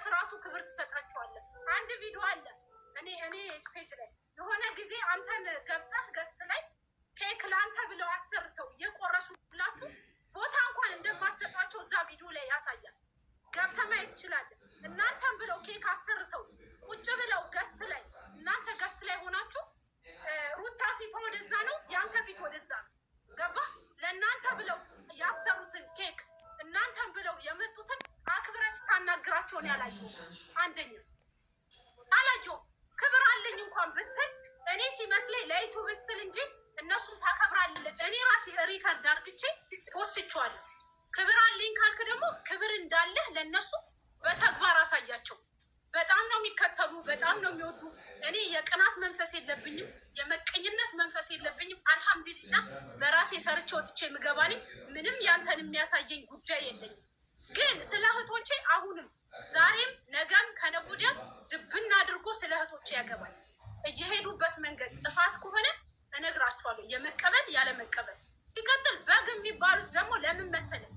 በስርዓቱ ክብር ትሰጣቸዋለህ። አንድ ቪዲዮ አለ እኔ ፔጅ ላይ የሆነ ጊዜ አንተን ገብተህ ገስት ላይ ኬክ ለአንተ ብለው አሰርተው እየቆረሱላችሁ ቦታ እንኳን እንደማሰጧቸው እዛ ቪዲዮ ላይ ያሳያል። ገብተህ ማየት ትችላለህ። እናንተን ብለው ኬክ አሰርተው ቁጭ ብለው ገስት ላይ እናንተ ገስት ላይ ሆናችሁ ሩታ ፊት ወደዛ ነው፣ ያንተ ፊት ወደዛ ነው። ገባ? ለእናንተ ብለው ያሰሩትን ኬክ እናንተን ብለው የመጡትን አክብረህ ስታናግራቸውን ያላየሁ አንደኛ አላየሁም። ክብር አለኝ እንኳን ብትል እኔ ሲመስለኝ ለዩቱብ ስትል እንጂ እነሱን ታከብራለህ። እኔ ራሴ ሪከርድ አርግቼ ወስቼዋለሁ። ክብር አለኝ ካልክ ደግሞ ክብር እንዳለህ ለእነሱ በተግባር አሳያቸው። በጣም ነው የሚከተሉ፣ በጣም ነው የሚወዱ። እኔ የቅናት መንፈስ የለብኝም፣ የመቀኝነት መንፈስ የለብኝም። አልሐምዱሊላህ በራሴ ሰርቼ ወጥቼ የምገባኔ ምንም ያንተን የሚያሳየኝ ጉዳይ የለኝም። ግን ስለ እህቶቼ አሁንም ዛሬም ነገም ከነጎዳም ድብና አድርጎ ስለ እህቶቼ ያገባል። እየሄዱበት መንገድ ጥፋት ከሆነ እነግራቸዋለሁ፣ የመቀበል ያለ መቀበል። ሲቀጥል በግ የሚባሉት ደግሞ ለምን መሰለህ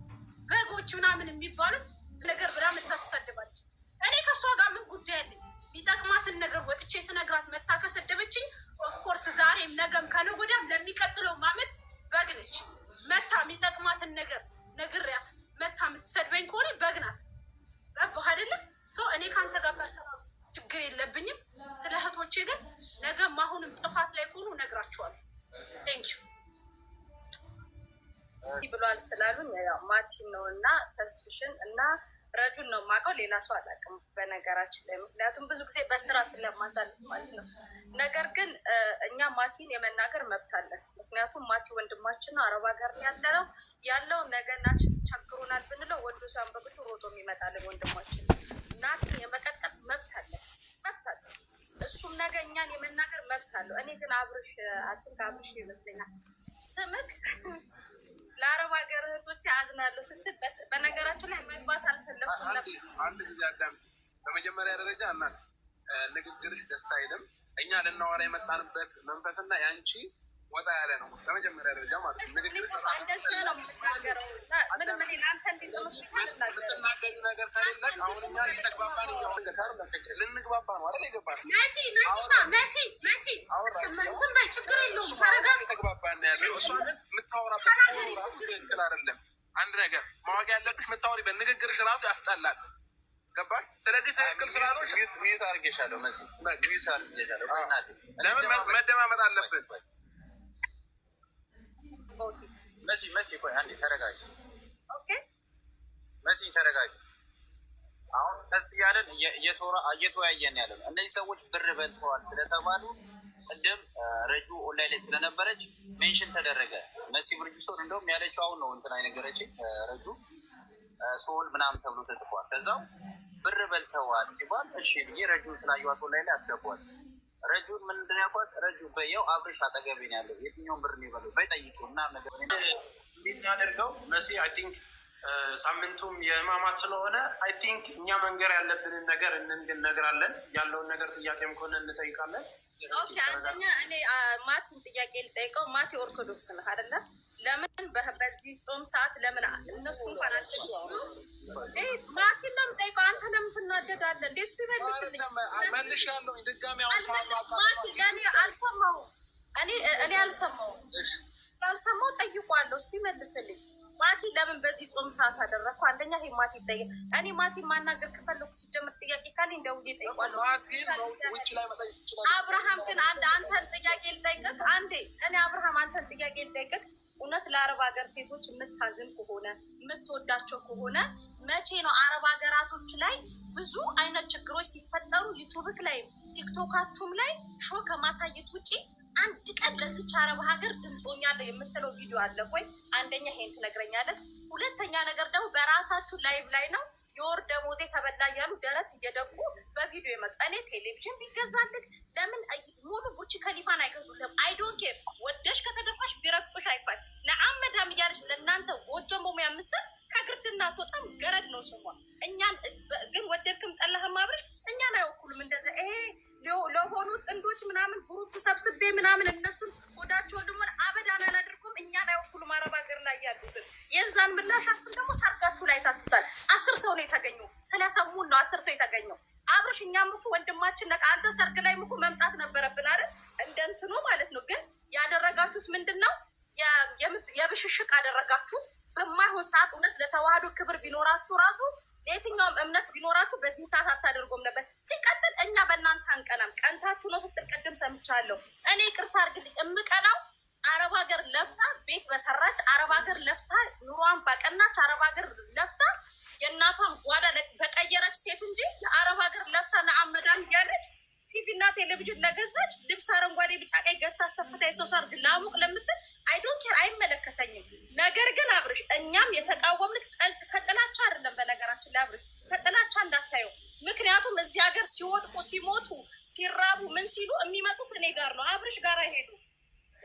በጎች ምናምን የሚባሉት ነገር ብላ ምታተሳድባለች። እኔ ከእሷ ጋር ምን ጉዳይ አለኝ? የሚጠቅማትን ነገር ወጥቼ ስነግራት መታ ከሰደበችኝ ኦፍኮርስ ዛሬም ነገም ከነጎዳም ለሚቀጥለው ማመት በግ ነች። መታ የሚጠቅማትን ነገር ነግሪያት መታ የምትሰድበኝ ከሆነ በግ ናት። ገባህ አይደለም? እኔ ከአንተ ጋር ፐርሰናል ችግር የለብኝም። ስለ እህቶቼ ግን ነገም አሁንም ጥፋት ላይ ከሆኑ እነግራቸዋለሁ። ቴንኪዩ ብሏል ስላሉኝ ያው ማቲን ነው እና ተስፍሽን እና ረጁን ነው የማውቀው፣ ሌላ ሰው አላውቅም በነገራችን ላይ፣ ምክንያቱም ብዙ ጊዜ በስራ ስለማሳልፍ ማለት ነው። ነገር ግን እኛ ማቲን የመናገር መብት አለን። ምክንያቱም ማቲ ወንድማችን ነው፣ አረብ ሀገር ያለው ነገናችን ቸግሮናል ብንለው ወንዱ ሳን በብቱ ሮጦ የሚመጣልን ወንድማችን ናቲን የመቀጥቀጥ መብት አለን። እሱም ነገ እኛን የመናገር መብት አለው። እኔ ግን አብርሽ ይመስለኛል ስምክ ለአረብ ሀገር እህቶች አዝናለሁ ስትል በነገራችን ላይ መግባት አልፈለኩም። አንድ ጊዜ አዳም በመጀመሪያ ደረጃ እናት ንግግርሽ ደስ አይልም። እኛ ልናወራ የመጣንበት መንፈስና ያንቺ ወጣ ያለ ነው። በመጀመሪያ ደረጃ ማለት ነው ንግግርሽ ነው የምናገረው። ምንም እኔ ለአንተ እንድትናገሪ ነገር ከሌለሽ አሁን እኛ ልንግባባን ልንግባባ ነው አይደል? የገባን መሲ እንትን በይ ችግር የለውም ተረጋግጥ። ተግባባን ያለው እሷ ግን የምታወራበት ራሱ ትክክል አይደለም። አንድ ነገር ማወቅ ያለብሽ የምታወሪበት ንግግርሽ ራሱ ያስጠላል። ገባሽ? ስለዚህ ትክክል ስላልሆንሽ ሚዩት አድርጌሻለሁ። ሚዩት አድርጌሻለሁ። ለምን መደማመጥ አለብን? መሲ ቆይ አንዴ ተረጋጊ። መሲ ተረጋጊ። አሁን ከስ እያለን እየተወያየን ያለ ነው። እነዚህ ሰዎች ብር በልተዋል ስለተባሉ ቅድም ረጁ ኦንላይን ላይ ስለነበረች ሜንሽን ተደረገ። መሲ ብርጅስቶን እንደውም ያለችው አሁን ነው እንትን አይነገረችኝ ረጁ ሶል ምናምን ተብሎ ተጽፏል። ከዛው ብር በልተዋል ሲባል እሺ ብዬ ረጁን ስላየዋት ኦንላይን ላይ አስገቧል። ረጁን ምንድን ያልኳት ረጁ በየው አብርሽ አጠገቤ ነው ያለው የትኛውን ብር ነው የበለው በጠይቁ እና ነገር የሚያደርገው መሲ አይ ቲንክ ሳምንቱም የህማማት ስለሆነ አይ ቲንክ እኛ መንገር ያለብንን ነገር እንነግራለን። ያለውን ነገር ጥያቄም ከሆነ እንጠይቃለን። ኦኬ አንደኛ እኔ ማቲን ጥያቄ ልጠይቀው። ማቲ ኦርቶዶክስ ነህ አይደለ? ለምን በዚህ ጾም ሰዓት ለምን እነሱ እንኳን ማቲን ነው የምጠይቀው። አንተ ለምን ትናደዳለህ? እንደ እሱ ይመልስልኝ። መልሻለሁ ድጋሚ ማቲ ለእኔ አልሰማሁም። እኔ አልሰማሁ ጠይቋለሁ። እሱ ይመልስልኝ። ማቲ ለምን በዚህ ጾም ሰዓት አደረግኩ? አንደኛ ይሄ ማቲ ይጠይቅ። እኔ ማቲ ማናገር ከፈለኩ ሲጀምር ጥያቄ ካለኝ ደውዬ እጠይቋለሁ። አብርሃም ግን አንተን ጥያቄ ልጠይቅህ አንዴ። እኔ አብርሃም አንተን ጥያቄ ልጠይቅህ። እውነት ለአረብ ሀገር ሴቶች የምታዝን ከሆነ የምትወዳቸው ከሆነ መቼ ነው አረብ ሀገራቶች ላይ ብዙ አይነት ችግሮች ሲፈጠሩ ዩቱብክ ላይ ቲክቶካችሁም ላይ ሾ ከማሳየት ውጪ አንድ ቀን ለዚች አረብ ሀገር ድምፆኛለሁ የምትለው ቪዲዮ አለ ወይ? አንደኛ ይሄን ትነግረኛለህ። ሁለተኛ ነገር ደግሞ በራሳችሁ ላይቭ ላይ ነው የወር ደሞዜ ተበላ እያሉ ደረት እየደቁ በቪዲዮ የመጡ እኔ ቴሌቪዥን ቢገዛልክ ለምን ሙሉ ቡርች ከሊፋን አይገዙልህም? አይዶን ኬር ወደሽ ከተደፋሽ ቢረግጦሽ አይፋል ነአመዳም እያለች ለእናንተ ጎጆ ሞሚያ ምስል ከግርድና በጣም ገረድ ነው ስሟ። እኛን ግን ወደድክም ጠላህም አብረሽ እኛን አይወኩሉም። እንደዚ ይሄ ለሆኑ ጥንዶች ምናምን ግሩፕ ሰብስቤ ምናምን እነሱን ወዳቸውን ደግሞ አበዳን አላደርኩም። እኛን አይወኩሉም። አረብ ሀገር ላይ ያሉትን የዛን ምላሻችን ደግሞ ሰርጋችሁ ላይ ታችሁታል። 10 ሰው ነው የተገኘው። 30 አሙን ነው 10 ሰው የተገኘው። አብርሽ እኛም እኮ ወንድማችን ነቃ። አንተ ሰርግ ላይ እኮ መምጣት ነበረብን አይደል? እንደንትኑ ማለት ነው። ግን ያደረጋችሁት ምንድነው? የብሽሽቅ አደረጋችሁ። በማይሆን ሰዓት እውነት ለተዋህዶ ክብር ቢኖራችሁ ራሱ ለየትኛውም እምነት ቢኖራችሁ በዚህ ሰዓት አታደርጎም ነበር። ሲቀጥል እኛ በእናንተ አንቀናም። ቀንታችሁ ነው ስትል ቅድም ሰምቻለሁ። እኔ ይቅርታ አድርግልኝ፣ እምቀናው አረብ ሀገር ለፍታ ቤት በሰራች፣ አረብ ሀገር ለፍታ ኑሯን ባቀናች፣ አረብ ሀገር ለፍታ የእናቷን ጓዳ በቀየረች ሴት እንጂ የአረብ ሀገር ለፍታ ነአመዳን እያለች ቲቪ እና ቴሌቪዥን ለገዛች ልብስ አረንጓዴ ቢጫ ቀይ ገዝታ ሰፍታ የሰው ሰርግ ላሙቅ ለምትል አይዶንት ኬር፣ አይመለከተኝም። ነገር ግን አብርሽ እኛም የተቃወምንክ ከጥላቻ አይደለም። በነገራችን ላይ አብርሽ ከጥላቻ እንዳታየው። ምክንያቱም እዚህ ሀገር ሲወድቁ ሲሞቱ ሲራቡ ምን ሲሉ የሚመጡት እኔ ጋር ነው። አብርሽ ጋር አይሄዱ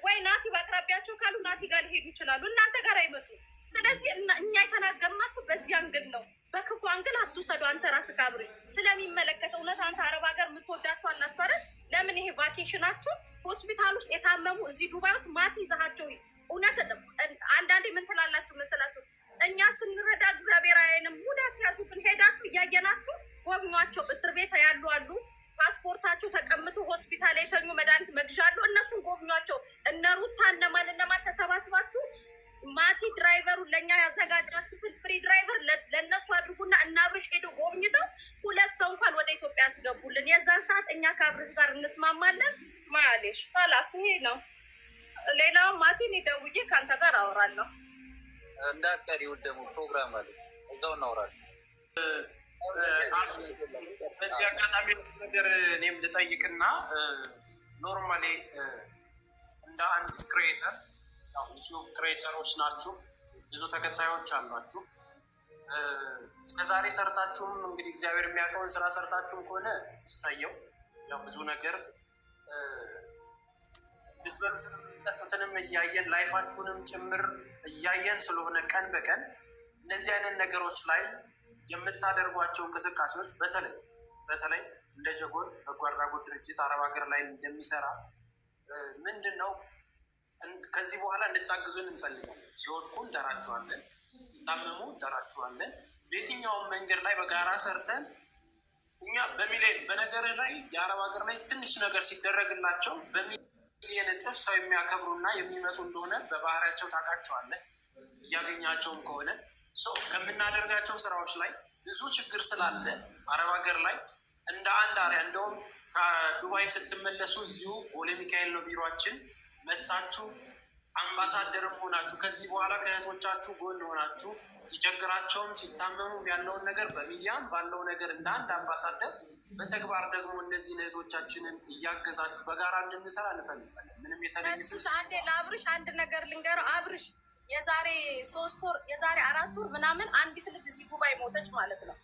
ወይ ናቲ በአቅራቢያቸው ካሉ ናቲ ጋር ሊሄዱ ይችላሉ። እናንተ ጋር አይመጡ። ስለዚህ እኛ የተናገርናችሁ በዚህ አንግል ነው። በክፉ አንግል አትውሰዱ። አንተ ራስህ አብርሽ ስለሚመለከተው እውነት አንተ አረብ ሀገር የምትወዳችሁ አላችሁ አይደል? ለምን ይሄ ቫኬሽናችሁ ሆስፒታል ውስጥ የታመሙ እዚህ ዱባይ ውስጥ ማት ይዛሃቸው እውነት አንዳንዴ ምን ትላላችሁ መሰላችሁ? እኛ ስንረዳ እግዚአብሔር አይንም ሙዳት ያዙብን። ሄዳችሁ እያየናችሁ ጎብኟቸው። እስር ቤት ያሉ አሉ፣ ፓስፖርታቸው ተቀምቶ ሆስፒታል የተኙ መድኃኒት መግዣ አሉ። እነሱን ጎብኟቸው። እነ ሩታ እነማን ተሰባስባችሁ ማቲ ድራይቨሩን ለእኛ ያዘጋጃችሁትን ፍሪ ድራይቨር ለእነሱ አድርጉና እና አብርሽ ሄዶ ጎብኝተው 2 ሰው እንኳን ወደ ኢትዮጵያ ያስገቡልን። የዛን ሰዓት እኛ ከአብርሽ ጋር እንስማማለን። ማሌሽ ፋላስ ይሄ ነው። ሌላውን ማቲን ደውዬ ከአንተ ጋር አወራለሁ። እንዳትቀሪ ደግሞ ፕሮግራም አለ፣ እዛው እናወራለን። በዚህ አጋጣሚ ነገር እኔም ልጠይቅና ኖርማሊ እንደ አንድ ክሬተር ዩቲዩብ ክሬተሮች ናችሁ፣ ብዙ ተከታዮች አሏችሁ። እስከዛሬ ሰርታችሁም እንግዲህ እግዚአብሔር የሚያውቀውን ስራ ሰርታችሁም ከሆነ ይሳየው። ያው ብዙ ነገር ልትበሉትንም ልትጠጡትንም እያየን ላይፋችሁንም ጭምር እያየን ስለሆነ ቀን በቀን እነዚህ አይነት ነገሮች ላይ የምታደርጓቸው እንቅስቃሴዎች በተለይ እንደ ጀጎል በጎ አድራጎት ድርጅት አረብ ሀገር ላይ እንደሚሰራ ምንድን ነው ከዚህ በኋላ እንድታግዙን እንፈልጋለን። ሲወድቁ እንጠራችኋለን፣ ሲታመሙ እንጠራችኋለን። በየትኛውም መንገድ ላይ በጋራ ሰርተን እኛ በሚሊዮን በነገር ላይ የአረብ ሀገር ላይ ትንሽ ነገር ሲደረግላቸው በሚሊዮን እጥፍ ሰው የሚያከብሩና የሚመጡ እንደሆነ በባህሪያቸው ታውቃቸዋለን። እያገኛቸውም ከሆነ ከምናደርጋቸው ስራዎች ላይ ብዙ ችግር ስላለ አረብ ሀገር ላይ እንደ አንድ አሪያ እንደውም ከዱባይ ስትመለሱ እዚሁ ቦሌ ሚካኤል ነው ቢሮችን መታችሁ አምባሳደርም ሆናችሁ ከዚህ በኋላ ከእህቶቻችሁ ጎን ሆናችሁ ሲቸግራቸውም ሲታመሙም ያለውን ነገር በሚዲያም ባለው ነገር እንደ አንድ አምባሳደር በተግባር ደግሞ እነዚህ እህቶቻችንን እያገዛችሁ በጋራ እንድንሰራ እንፈልጋለን። ምንም የተለየ አንዴ ለአብርሽ አንድ ነገር ልንገረው። አብርሽ የዛሬ 3 ወር የዛሬ 4 ወር ምናምን አንዲት ልጅ እዚህ ዱባይ ሞተች ማለት ነው።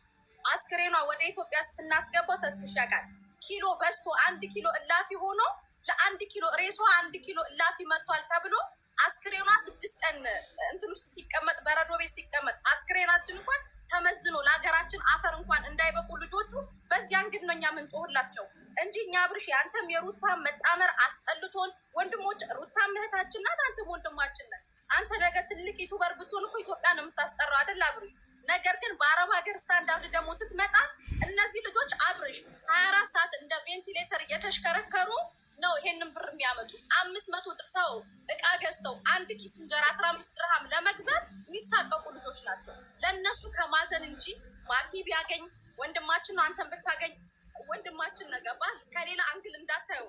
አስክሬኗ ወደ ኢትዮጵያ ስናስገባው ተስፍሽ ያውቃል። ኪሎ በዝቶ 1 ኪሎ እላፊ ሆኖ ለ1 ኪሎ ሬሷ 1 ኪሎ እላፊ መጥቷል ተብሎ አስክሬኗ 6 ቀን እንትን ውስጥ ሲቀመጥ በረዶ ቤት ሲቀመጥ አስክሬናችን እንኳን ተመዝኖ ለሀገራችን አፈር እንኳን እንዳይበቁ ልጆቹ በዚያን ግን ነው እኛ ምንጮህላቸው እንጂ እኛ አብርሽ አንተም የሩታ መጣመር አስጠልቶን ወንድሞች ሩታም እህታችን ናት፣ አንተም ወንድማችን ነህ። አንተ ነገ ትልቅ ዩቱበር ብትሆን እኮ ኢትዮጵያ ነው የምታስጠራው አይደል አብርሽ? ነገር ግን በአረብ ሀገር ስታንዳርድ ደግሞ ስትመጣ እነዚህ ልጆች አብርሽ 24 ሰዓት እንደ ቬንቲሌተር እየተሽከረከሩ ነው ይሄንን ብር የሚያመጡ። 500 ድርተው እቃ ገዝተው 1 ኪስ እንጀራ 15 ድርሃም ለመግዛት የሚሳቀቁ ልጆች ናቸው። ለእነሱ ከማዘን እንጂ ማቲ ቢያገኝ ወንድማችን ነው፣ አንተን ብታገኝ ወንድማችን ነገባ ከሌላ አንግል እንዳታየው።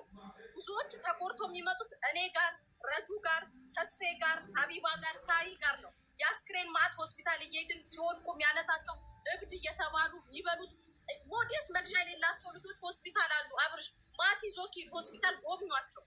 ብዙዎቹ ተቆርቶ የሚመጡት እኔ ጋር፣ ረጁ ጋር፣ ተስፌ ጋር፣ ሀቢባ ጋር፣ ሳይ ጋር ነው። የአስክሬን ማት ሆስፒታል እየሄድን ሲወድቁ የሚያነሳቸው እብድ እየተባሉ የሚበሉት ሞዴስ መግዣ የሌላቸው ልጆች ሆስፒታል አሉ። አብርሽ ማቲ ዞኪ ሆስፒታል ጎብኟቸው።